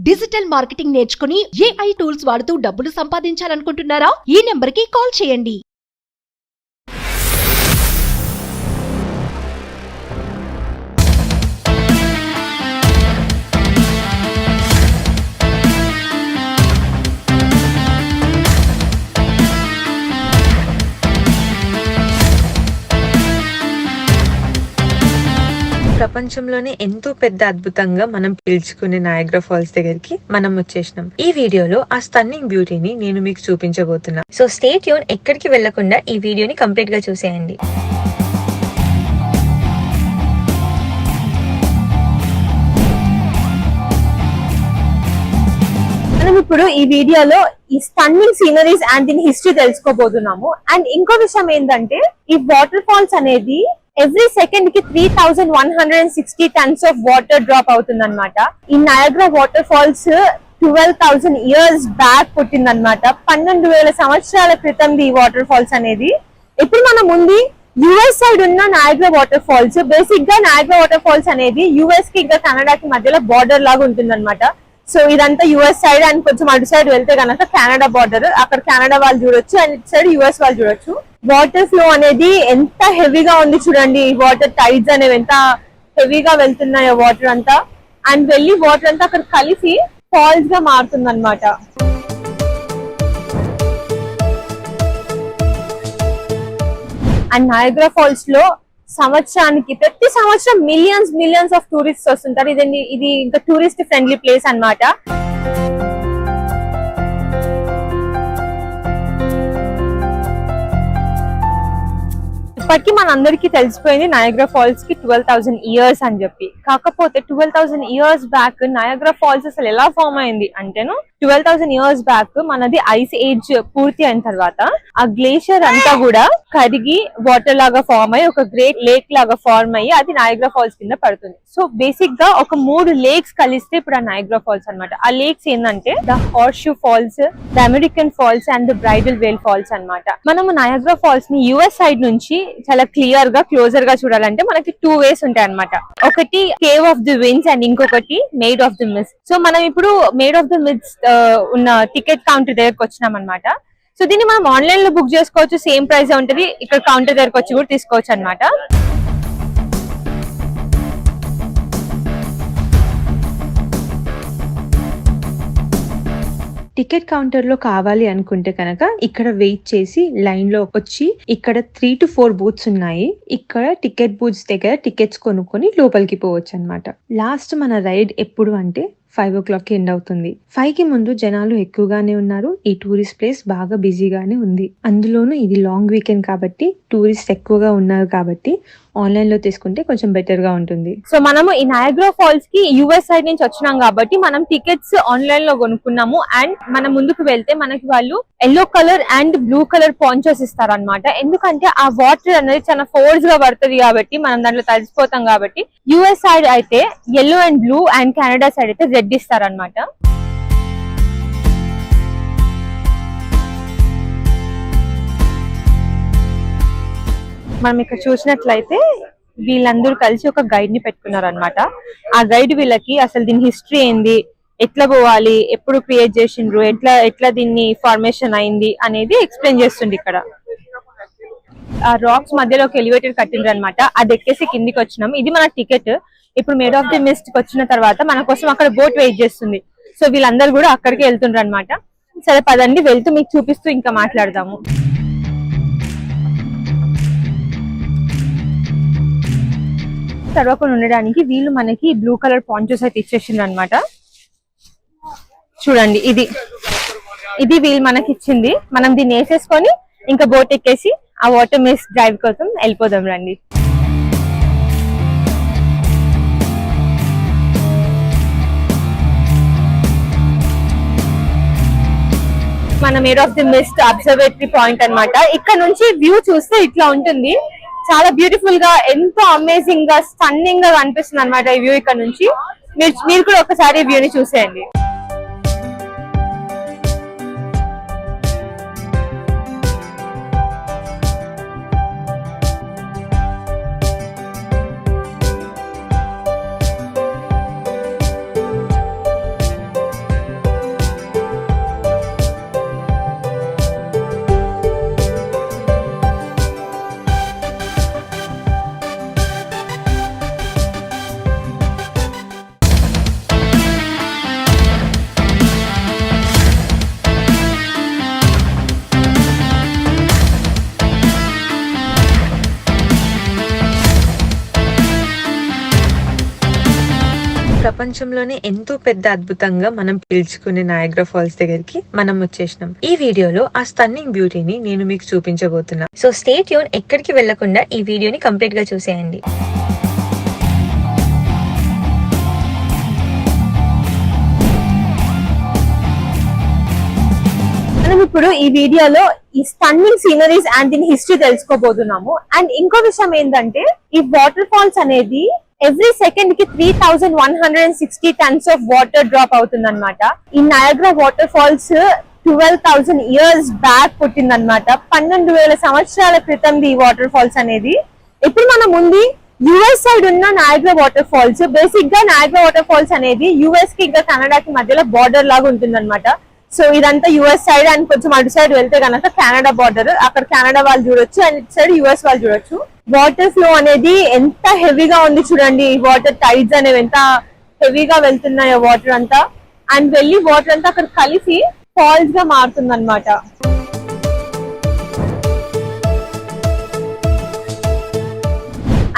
Digital marketing నేర్చుకుని AI tools వాడుతూ డబ్బులు సంపాదించాలనుకుంటున్నారా? ఈ నెంబర్కి కాల్ చేయండి. ప్రపంచంలోనే ఎంతో పెద్ద అద్భుతంగా మనం పిలుచుకునే నయాగ్రా ఫాల్స్ దగ్గరికి మనం వచ్చేసినాం. ఈ వీడియోలో ఆ స్టన్నింగ్ బ్యూటీని నేను మీకు చూపించబోతున్నా. సో స్టే ట్యూన్, ఎక్కడికి వెళ్లకుండా ఈ వీడియోని కంప్లీట్ గా చూసేయండి. మనం ఇప్పుడు ఈ వీడియోలో ఈ స్టన్నింగ్ సీనరీస్ అండ్ దీని హిస్టరీ తెలుసుకోబోతున్నాము. అండ్ ఇంకో విషయం ఏంటంటే, ఈ వాటర్ ఫాల్స్ అనేది ఎవ్రీ సెకండ్ కి 3160 టన్స్ ఆఫ్ వాటర్ డ్రాప్ అవుతుంది అనమాట. ఈ Niagara water falls 12,000 years back పుట్టిందనమాట. 12,000 సంవత్సరాల క్రితం ఈ వాటర్ ఫాల్స్ అనేది. ఇప్పుడు మనం ఉంది యుఎస్ సైడ్ ఉన్న నయాగ్రా వాటర్ ఫాల్స్. బేసిక్ గా నయాగ్రా వాటర్ ఫాల్స్ అనేది యుఎస్ కి ఇంకా కెనడాకి మధ్యలో బార్డర్ లాగా ఉంటుంది అనమాట. సో ఇదంతా యుఎస్ సైడ్ అండ్ కొంచెం అటు సైడ్ వెళ్తే కనుక కెనడా బార్డర్. అక్కడ కెనడా వాళ్ళు చూడొచ్చు అండ్ ఇటు సైడ్ యుఎస్ వాళ్ళు చూడొచ్చు. వాటర్ ఫ్లో అనేది ఎంత హెవీగా ఉంది చూడండి. వాటర్ టైడ్స్ అనేవి ఎంత హెవీగా వెళ్తున్నాయో వాటర్ అంతా. అండ్ వెళ్ళి వాటర్ అంతా అక్కడ కలిసి ఫాల్స్ గా మారుతుంది అనమాట. అండ్ నయాగ్రా ఫాల్స్ లో సంవత్సరానికి ప్రతి సంవత్సరం మిలియన్స్ ఆఫ్ టూరిస్ట్ వస్తుంటారు. ఇది ఇంకా టూరిస్ట్ ఫ్రెండ్లీ ప్లేస్ అన్నమాట. ఇప్పటికీ మన అందరికి తెలిసిపోయింది నయాగ్రా ఫాల్స్ కి 12,000 ఇయర్స్ అని చెప్పి. కాకపోతే 12,000 ఇయర్స్ బ్యాక్ నయాగ్రా ఫాల్స్ అసలు ఎలా ఫామ్ అయింది అంటేను, 12,000 ఇయర్స్ బ్యాక్ మనది ఐస్ ఏజ్ పూర్తి అయిన తర్వాత ఆ గ్లేషియర్ అంతా కూడా కరిగి వాటర్ లాగా ఫామ్ అయ్యి ఒక గ్రేట్ లేక్ లాగా ఫార్మ్ అయ్యి అది నయాగ్రా ఫాల్స్ కింద పడుతుంది. సో బేసిక్ గా ఒక 3 లేక్స్ కలిస్తే ఇప్పుడు ఆ నయాగ్రా ఫాల్స్ అన్నమాట. ఆ లేక్స్ ఏంటంటే the horseshoe falls, the American falls and the bridal veil falls అన్నమాట. మనము నయాగ్రా ఫాల్స్ ని యుఎస్ సైడ్ నుంచి చాలా క్లియర్ గా క్లోజర్ గా చూడాలంటే మనకి 2 వేస్ ఉంటాయి అన్నమాట. ఒకటి Cave of the Winds and ఇంకొకటి Maid of the Mist. So మనం ఇప్పుడు మేడ్ ఆఫ్ ది మిస్ట్ ఉన్న టికెట్ కౌంటర్ దగ్గరకు వచ్చినాం అనమాట. సో దీన్ని మనం ఆన్లైన్ లో బుక్ చేసుకోవచ్చు, సేమ్ ప్రైస్ ఉంటది. ఇక్కడ కౌంటర్ దగ్గరకు వచ్చి కూడా తీసుకోవచ్చు అనమాట. టికెట్ కౌంటర్ లో కావాలి అనుకుంటే కనుక ఇక్కడ వెయిట్ చేసి లైన్ లో వచ్చి ఇక్కడ 3 to 4 బూత్స్ ఉన్నాయి. ఇక్కడ టికెట్ బూత్స్ దగ్గర టికెట్స్ కొనుక్కొని లోపలికి పోవచ్చు అనమాట. లాస్ట్ మన రైడ్ ఎప్పుడు అంటే 5 o'clock కి ఎండ్ అవుతుంది. 5 కి ముందు జనాలు ఎక్కువగానే ఉన్నారు. ఈ టూరిస్ట్ ప్లేస్ బాగా బిజీగానే ఉంది. అందులోనూ ఇది లాంగ్ వీకెండ్ కాబట్టి టూరిస్ట్ ఎక్కువగా ఉన్నారు కాబట్టి ఆన్లైన్ లో తీసుకుంటే కొంచెం బెటర్ గా ఉంటుంది. సో మనము ఈ నయాగ్రా ఫాల్స్ కి యుఎస్ సైడ్ నుంచి వచ్చినాం కాబట్టి మనం టికెట్స్ ఆన్లైన్ లో కొనుక్కున్నాము. అండ్ మనం ముందుకు వెళ్తే మనకి వాళ్ళు yellow colour and blue colour ponchos ఇస్తారు అనమాట. ఎందుకంటే ఆ వాటర్ అనేది చాలా ఫోర్స్ గా పడుతుంది కాబట్టి మనం దాంట్లో తడిసిపోతాం కాబట్టి. యుఎస్ సైడ్ అయితే yellow and blue and Canada side అయితే రెడ్ ఇస్తారనమాట. మనం ఇక్కడ చూసినట్లయితే వీళ్ళందరూ కలిసి ఒక గైడ్ ని పెట్టుకున్నారు అనమాట. ఆ గైడ్ వీళ్ళకి అసలు దీని హిస్టరీ ఏంది, ఎట్లా పోవాలి, ఎప్పుడు క్రియేట్ చేసిండ్రు, ఎట్లా దీన్ని ఫార్మేషన్ అయింది అనేది ఎక్స్ప్లెయిన్ చేస్తుంది. ఇక్కడ ఆ రాక్స్ మధ్యలో ఒక ఎలివేటర్ కట్టిండ్రు అనమాట. అది ఎక్కేసి కిందికి వచ్చినాం. ఇది మన టికెట్. ఇప్పుడు మేడ్ ఆఫ్ ది మిస్ట్ కి వచ్చిన తర్వాత మన కోసం అక్కడ బోట్ వెయిట్ చేస్తుంది. సో వీళ్ళందరూ కూడా అక్కడికి వెళ్తుండ్రు అనమాట. సరే పదండి, వెళ్తూ మీకు చూపిస్తూ ఇంకా మాట్లాడదాము. తడవకుండా ఉండడానికి వీళ్ళు మనకి బ్లూ కలర్ పాంచోస్ అయితే ఇచ్చేసిండ్రు అనమాట. చూడండి, ఇది వీళ్ళు మనకి ఇచ్చింది. మనం దీన్ని వేసేసుకొని ఇంకా బోట్ ఎక్కేసి ఆ వాటర్ మిస్ట్ డ్రైవ్ కోసం వెళ్ళిపోదాం రండి. మన maid of the mist observatory point అన్నమాట. ఇక్కడ నుంచి వ్యూ చూస్తే ఇట్లా ఉంటుంది. చాలా బ్యూటిఫుల్ గా, ఎంతో అమేజింగ్ గా, స్టన్నింగ్ గా కనిపిస్తుంది అనమాట ఈ వ్యూ. ఇక్కడ నుంచి మీరు కూడా ఒకసారి వ్యూ ని చూసేయండి. ప్రపంచంలోనే ఎంతో పెద్ద అద్భుతంగా మనం పిలుచుకునే నయాగ్రా ఫాల్స్ దగ్గరికి మనం వచ్చేసినాం. ఈ వీడియోలో ఆ స్టన్నింగ్ బ్యూటీని నేను మీకు చూపించబోతున్నా. సో స్టే ట్యూన్, ఎక్కడికి వెళ్లకుండా ఈ వీడియోని కంప్లీట్ గా చూసేయండి. మనం ఇప్పుడు ఈ వీడియోలో ఈ స్టన్నింగ్ సీనరీస్ అండ్ దీని హిస్టరీ తెలుసుకోబోతున్నాము. అండ్ ఇంకో విషయం ఏంటంటే ఈ వాటర్ ఫాల్స్ అనేది ఎవ్రీ సెకండ్ కి 3160 టన్స్ ఆఫ్ వాటర్ డ్రాప్ అవుతుంది అనమాట. ఈ Niagara water falls 12,000 years back పుట్టిందనమాట. 12,000 సంవత్సరాల క్రితం ఈ వాటర్ ఫాల్స్ అనేది. ఇప్పుడు మనం ఉంది యుఎస్ సైడ్ ఉన్న నయాగ్రా వాటర్ ఫాల్స్. బేసిక్ గా నయాగ్రా వాటర్ ఫాల్స్ అనేది యుఎస్ కి ఇంకా కెనడాకి మధ్యలో బార్డర్ లాగా ఉంటుంది అనమాట. సో ఇదంతా యుఎస్ సైడ్ అండ్ కొంచెం అటు సైడ్ వెళ్తే కనుక కెనడా బార్డర్, అక్కడ కెనడా వాళ్ళు చూడొచ్చు అండ్ ఇటు సైడ్ యుఎస్ వాళ్ళు చూడొచ్చు. వాటర్ ఫ్లో అనేది ఎంత హెవీగా ఉంది చూడండి. వాటర్ టైడ్స్ అనేవి ఎంత హెవీగా వెళ్తున్నాయో వాటర్ అంతా, అండ్ వెళ్ళి వాటర్ అంతా అక్కడ కలిసి ఫాల్స్ గా మారుతుంది అనమాట.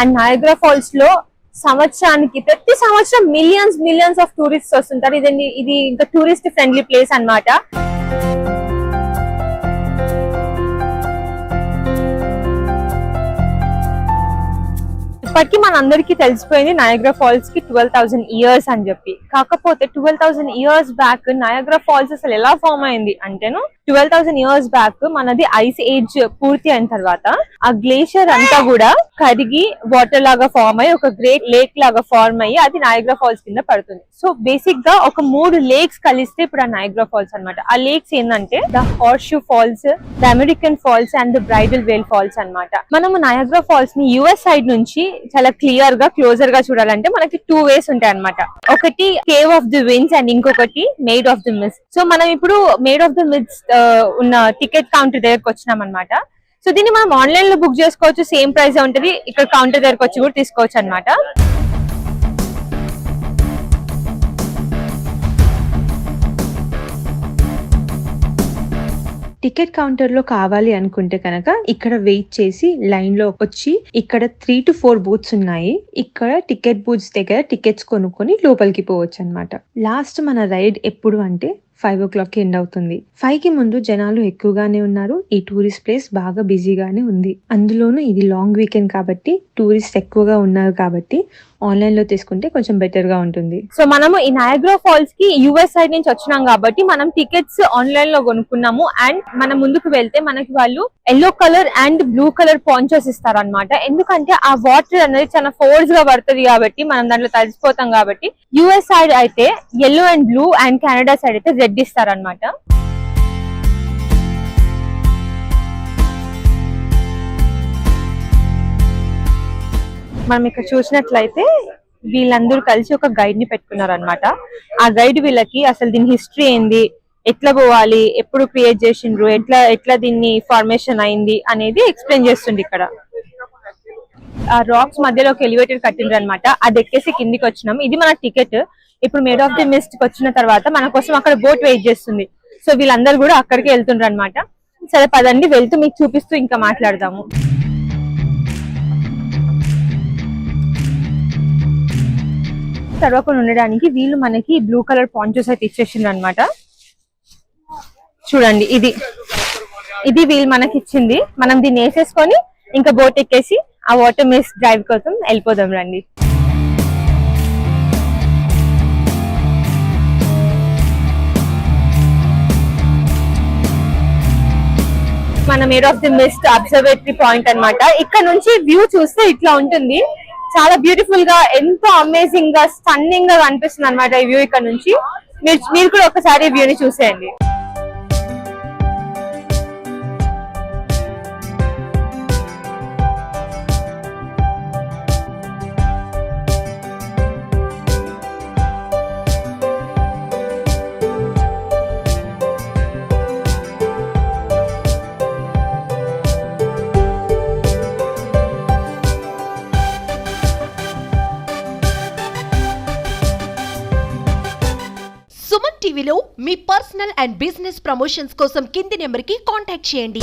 అండ్ నయాగ్రా ఫాల్స్ లో సంవత్సరానికి ప్రతి సంవత్సరం మిలియన్స్ ఆఫ్ టూరిస్ట్ వస్తుంటారు. ఇది ఇంకా టూరిస్ట్ ఫ్రెండ్లీ ప్లేస్ అన్నమాట. ఇప్పటికీ మన అందరికీ తెలిసిపోయింది నయాగ్రా ఫాల్స్ కి 12,000 ఇయర్స్ అని చెప్పి. కాకపోతే 12,000 ఇయర్స్ బ్యాక్ నయాగ్రా ఫాల్స్ అసలు ఎలా ఫామ్ అయింది అంటేను, 12,000 ఇయర్స్ బ్యాక్ మనది ఐస్ ఏజ్ పూర్తి అయిన తర్వాత ఆ గ్లేషియర్ అంతా కూడా కరిగి వాటర్ లాగా ఫామ్ అయ్యి ఒక గ్రేట్ లేక్ లాగా ఫార్మ్ అయ్యి అది నయాగ్రా ఫాల్స్ కింద పడుతుంది. సో బేసిక్ గా ఒక 3 లేక్స్ కలిస్తే ఇప్పుడు ఆ నయాగ్రా ఫాల్స్ అన్నమాట. ఆ లేక్స్ ఏంటంటే the horseshoe falls, the American falls and the bridal veil falls అన్నమాట. మనము నయాగ్రా ఫాల్స్ ని యుఎస్ సైడ్ నుంచి చాలా క్లియర్ గా క్లోజర్ గా చూడాలంటే మనకి 2 వేస్ ఉంటాయి అన్నమాట. ఒకటి Cave of the Winds and ఇంకొకటి Maid of the Mist. So మనం ఇప్పుడు మేడ్ ఆఫ్ ది మిస్ట్ ఉన్న టికెట్ కౌంటర్ దగ్గరకు వచ్చినాం అనమాట. సో దీన్ని మనం ఆన్లైన్ లో బుక్ చేసుకోవచ్చు, సేమ్ ప్రైస్ ఉంటది. ఇక్కడ కౌంటర్ దగ్గరకు వచ్చి కూడా తీసుకోవచ్చు అనమాట. టికెట్ కౌంటర్ లో కావాలి అనుకుంటే కనుక ఇక్కడ వెయిట్ చేసి లైన్ లో వచ్చి ఇక్కడ 3 to 4 బూత్స్ ఉన్నాయి. ఇక్కడ టికెట్ బూత్స్ దగ్గర టికెట్స్ కొనుక్కొని లోపలికి పోవచ్చు అన్నమాట. లాస్ట్ మన రైడ్ ఎప్పుడు అంటే 5 o'clock ఎండ్ అవుతుంది. 5 కి ముందు జనాలు ఎక్కువగానే ఉన్నారు. ఈ టూరిస్ట్ ప్లేస్ బాగా బిజీగానే ఉంది. అందులోనూ ఇది లాంగ్ వీకెండ్ కాబట్టి టూరిస్ట్ ఎక్కువగా ఉన్నారు కాబట్టి ఆన్లైన్ లో తీసుకుంటే కొంచెం బెటర్ గా ఉంటుంది. సో మనము ఈ నయాగ్రా ఫాల్స్ కి యుఎస్ సైడ్ నుంచి వచ్చినాం కాబట్టి మనం టికెట్స్ ఆన్లైన్ లో కొనుక్కున్నాము. అండ్ మనం ముందుకు వెళ్తే మనకి వాళ్ళు yellow colour and blue colour ponchos ఇస్తారు అనమాట. ఎందుకంటే ఆ వాటర్ అనేది చాలా ఫోర్స్ గా పడుతుంది కాబట్టి మనం దాంట్లో తడిసిపోతాం కాబట్టి. యుఎస్ సైడ్ అయితే yellow and blue and Canada side అయితే రెడ్ ఇస్తారనమాట. మనం ఇక్కడ చూసినట్లయితే వీళ్ళందరూ కలిసి ఒక గైడ్ ని పెట్టుకున్నారు అనమాట. ఆ గైడ్ వీళ్ళకి అసలు దీని హిస్టరీ ఏంది, ఎట్లా పోవాలి, ఎప్పుడు క్రియేట్ చేసిండ్రు, ఎట్లా దీన్ని ఫార్మేషన్ అయింది అనేది ఎక్స్ప్లెయిన్ చేస్తుంది. ఇక్కడ ఆ రాక్స్ మధ్యలో ఒక ఎలివేటర్ కట్టిండ్రు అనమాట. అది ఎక్కేసి కిందికి వచ్చినాం. ఇది మన టికెట్. ఇప్పుడు మేడ్ ఆఫ్ ది మిస్ట్ వచ్చిన తర్వాత మన కోసం అక్కడ బోట్ వెయిట్ చేస్తుంది. సో వీళ్ళందరూ కూడా అక్కడికి వెళ్తుండ్రు అనమాట. సరే పదండి, వెళ్తూ మీకు చూపిస్తూ ఇంకా మాట్లాడదాము. తడవకుండా ఉండడానికి వీళ్ళు మనకి బ్లూ కలర్ పాంచోస్ అయితే ఇచ్చేసిండ్రు అనమాట. చూడండి, ఇది వీళ్ళు మనకి ఇచ్చింది. మనం దీన్ని వేసేసుకొని ఇంకా బోట్ ఎక్కేసి ఆ వాటర్ మిస్ట్ డ్రైవ్ కోసం వెళ్ళిపోదాం రండి. మన maid of the mist observatory point అన్నమాట. ఇక్కడ నుంచి వ్యూ చూస్తే ఇట్లా ఉంటుంది. చాలా బ్యూటిఫుల్ గా, ఎంతో అమేజింగ్ గా, స్టన్నింగ్ గా కనిపిస్తుంది అనమాట ఈ వ్యూ. ఇక్కడ నుంచి మీరు కూడా ఒకసారి వ్యూ ని చూసేయండి. సుమన్ టీవీలో మీ పర్సనల్ అండ్ బిజినెస్ ప్రమోషన్స్ కోసం కింది నెంబర్కి కాంటాక్ట్ చేయండి.